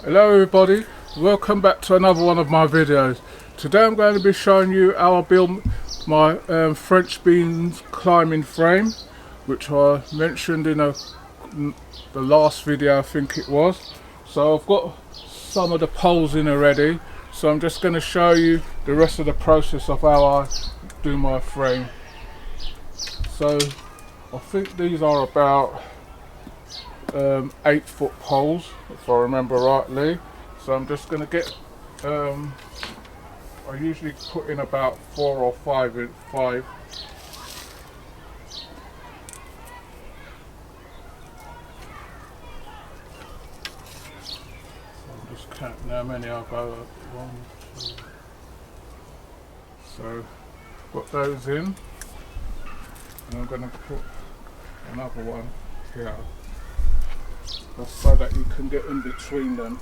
Hello everybody, welcome back to another one of my videos. Today I'm going to be showing you how I build my French beans climbing frame, which I mentioned in the last video, I think it was. So I've got some of the poles in already, so I'm just going to show you the rest of the process of how I do my frame. So I think these are about 8-foot poles, if I remember rightly. So I'm just going to get, I usually put in about 4 or 5 in 5. So I'm just counting how many I've got. 1, 2. So put those in, and I'm going to put another one here, just so that you can get in between them.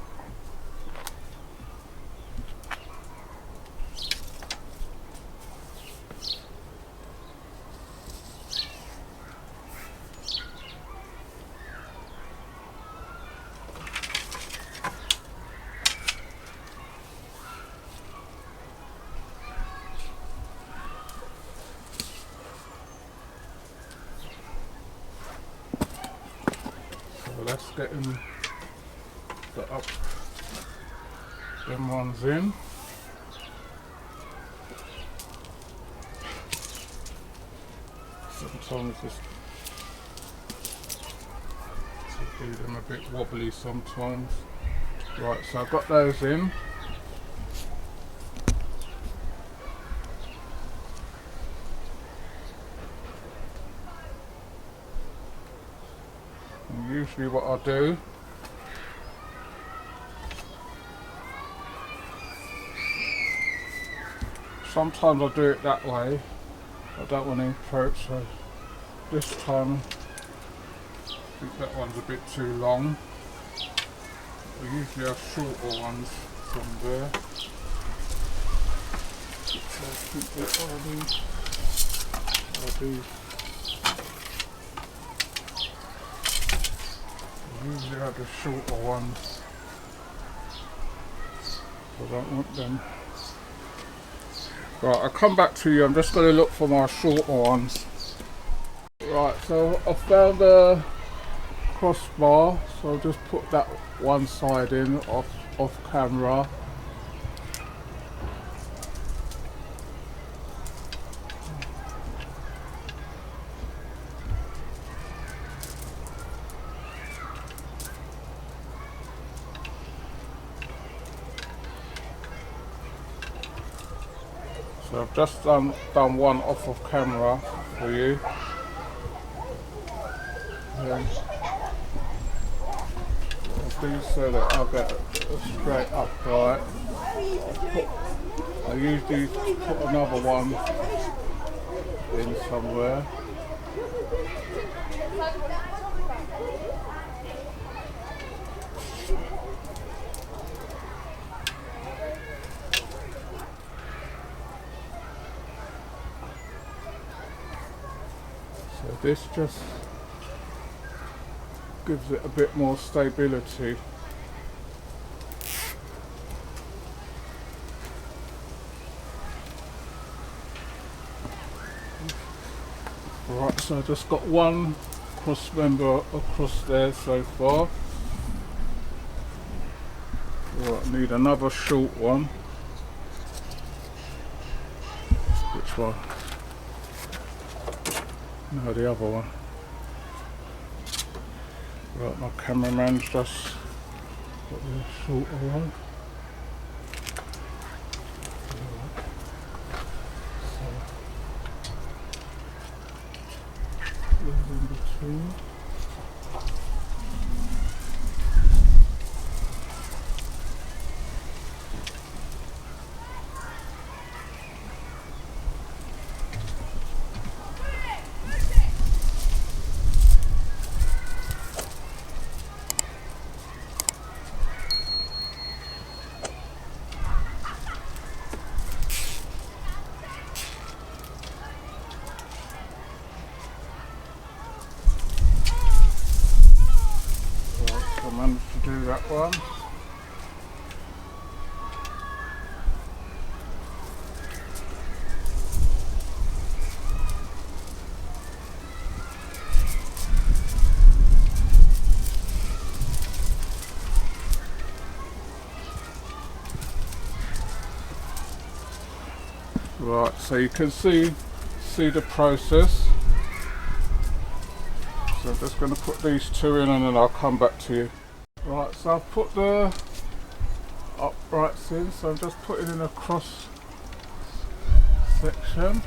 So let's get them ones in. Sometimes just do them a bit wobbly sometimes. Right, so I've got those in. And usually what I do, sometimes I do it that way. I don't want to encroach, so this time I think that one's a bit too long. I usually have shorter ones from there. So I think that I usually have the shorter ones. I don't want them. Right, I'll come back to you. I'm just going to look for my shorter ones. Right, so I found a crossbar, so I'll just put that one side in off camera. So I've just done one off of camera for you. I'll do so that I'll get a straight upright. I usually put another one in somewhere. So this just gives it a bit more stability. Right, so I just got one cross member across there so far. Right, I need another short one. Which one? No, the other one. Right, my cameraman's just got the shorter one. So, in between. I managed to do that one. Right, so you can see the process. So I'm just going to put these two in and then I'll come back to you. Right, so I've put the uprights in, so I'm just putting in a cross section.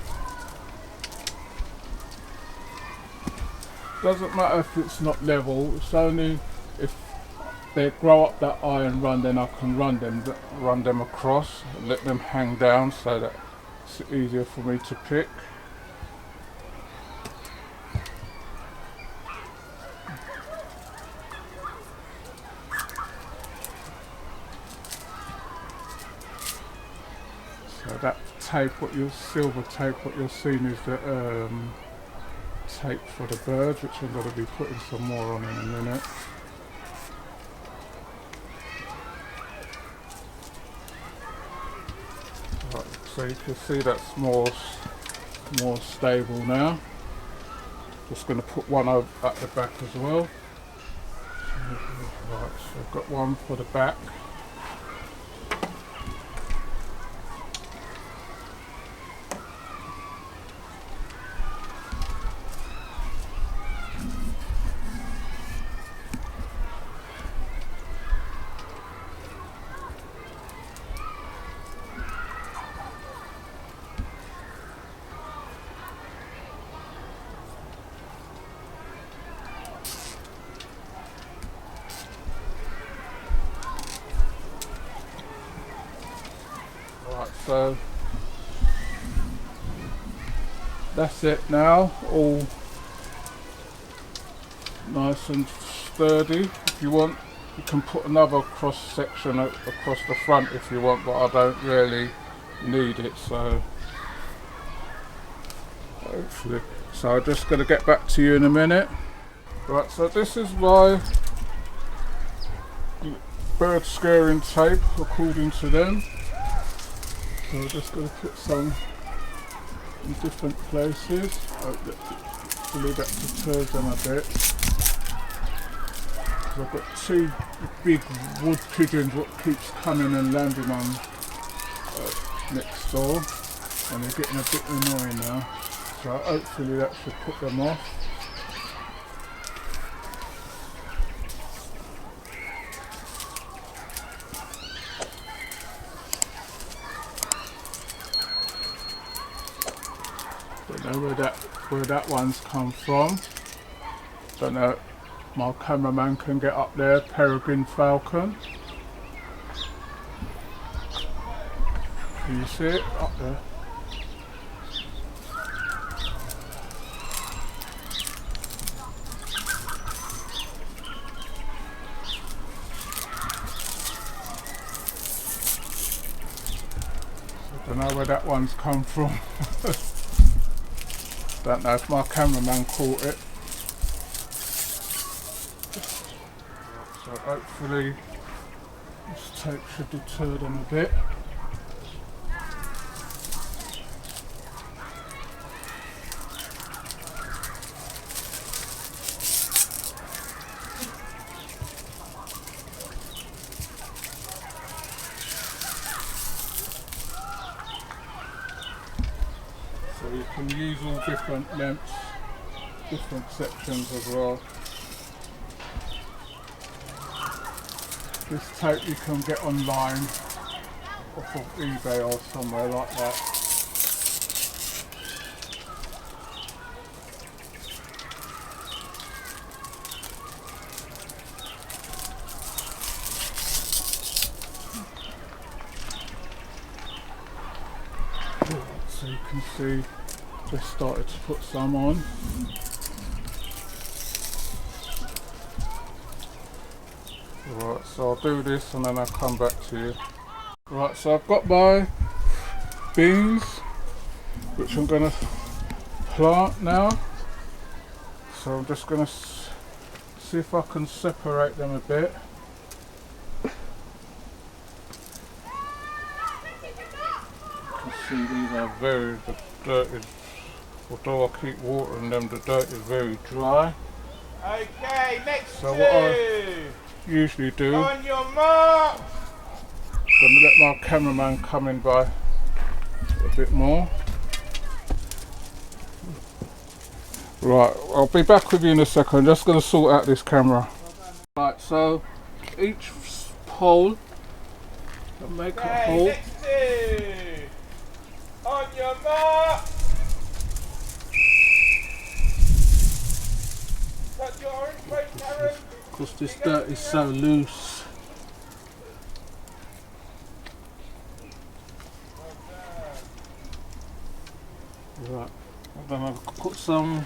Doesn't matter if it's not level, it's only if they grow up that iron run, then I can run them across and let them hang down so that it's easier for me to pick. So that tape, silver tape, what you're seeing is the tape for the birds, which I'm going to be putting some more on in a minute. Right, so you can see that's more stable now. Just going to put one over at the back as well. Right, so I've got one for the back. Right, so that's it now, all nice and sturdy. If you want, you can put another cross section across the front if you want, but I don't really need it, so hopefully. So I'm just going to get back to you in a minute. Right, so this is my bird scaring tape according to them. So I'm just going to put some in different places. Hopefully that deters them a bit. So I've got two big wood pigeons what keeps coming and landing on next door, and they're getting a bit annoying now. So hopefully that should put them off. Don't know where that one's come from. Don't know. My cameraman can get up there. Peregrine falcon. Can you see it up there? I don't know where that one's come from. Don't know if my cameraman caught it. So hopefully this tape should deter them a bit. So you can use all different lengths, different sections as well. This tape you can get online off of eBay or somewhere like that. So you can see just started to put some on. Right, so I'll do this and then I'll come back to you. Right, so I've got my beans, which I'm going to plant now. So I'm just going to see if I can separate them a bit. You can see these are the dirt is, although I keep watering them, the dirt is very dry. Okay, next So two. what I usually do, On your mark. I'm going to let my cameraman come in by A bit more. Right, I'll be back with you in a second. I'm just going to sort out this camera. Right, so each pole, I'll make a hole. Next two. On your mark. Touch your orange plate, Karen. Because this dirt is so loose. Right, I'm going to put some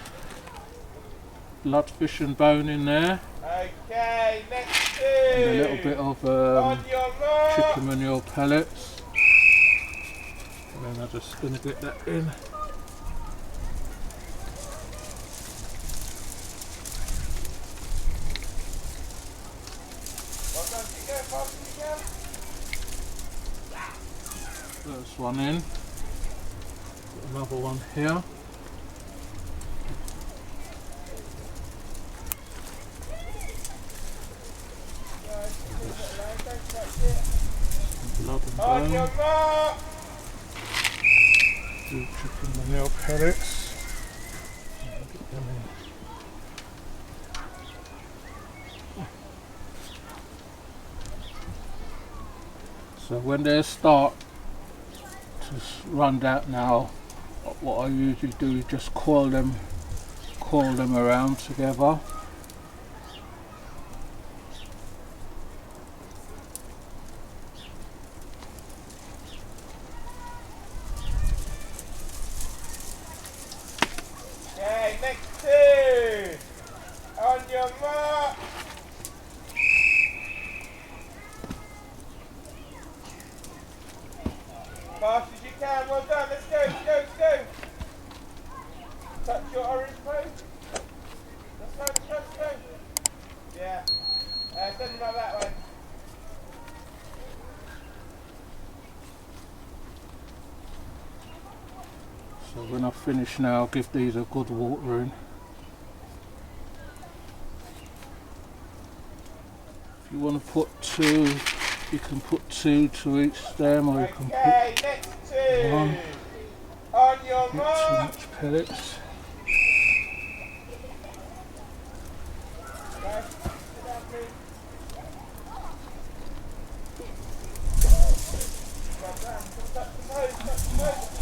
bloodfish and bone in there. Okay, next two. And a little bit of On your mark. chicken manure pellets. And then I'm just going to get that in. Well done, keep going fast as you can. First one in. Put another one here. Blood and On bone. your mark. Do chicken manure pellets. Get them in. So when they start to run out now, what I usually do is just coil them around together. Okay, next two. On your mark. Fast as you can. Well done. Let's go, let's go, let's go. Touch your orange plate. Let's go, let's go, let's go. Yeah. Send them out that way. So when I finish now, I'll give these a good watering. If you want to put two, you can put two to each stem, or you can Okay, next two. one. On your Not too mark. much pellets. Okay, sit down, please. Well done. Touch the nose, touch the nose.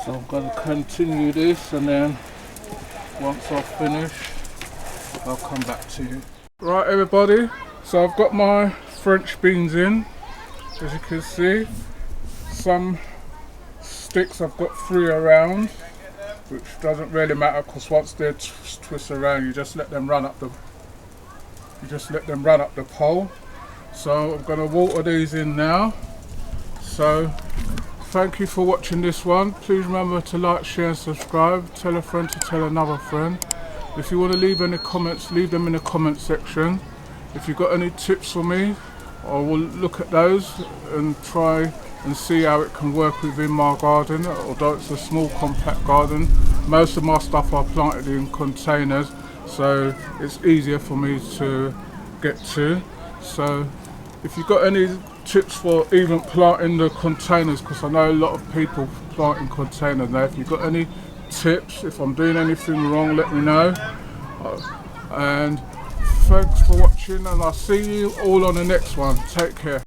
So I'm going to continue this, and then once I've finished, I'll come back to you. Right everybody, so I've got my French beans in, as you can see. Some sticks I've got 3 around, which doesn't really matter because once they're twist around, you just let them run up the pole. So I'm going to water these in now. So thank you for watching this one. Please remember to like, share and subscribe. Tell a friend to tell another friend. If you want to leave any comments, leave them in the comment section. If you've got any tips for me, I will look at those and try and see how it can work within my garden. Although it's a small compact garden, most of my stuff are planted in containers, so it's easier for me to get to. So if you've got any tips for even planting the containers, because I know a lot of people plant in containers now, if you've got any tips, if I'm doing anything wrong, let me know. And thanks for watching, and I'll see you all on the next one. Take care.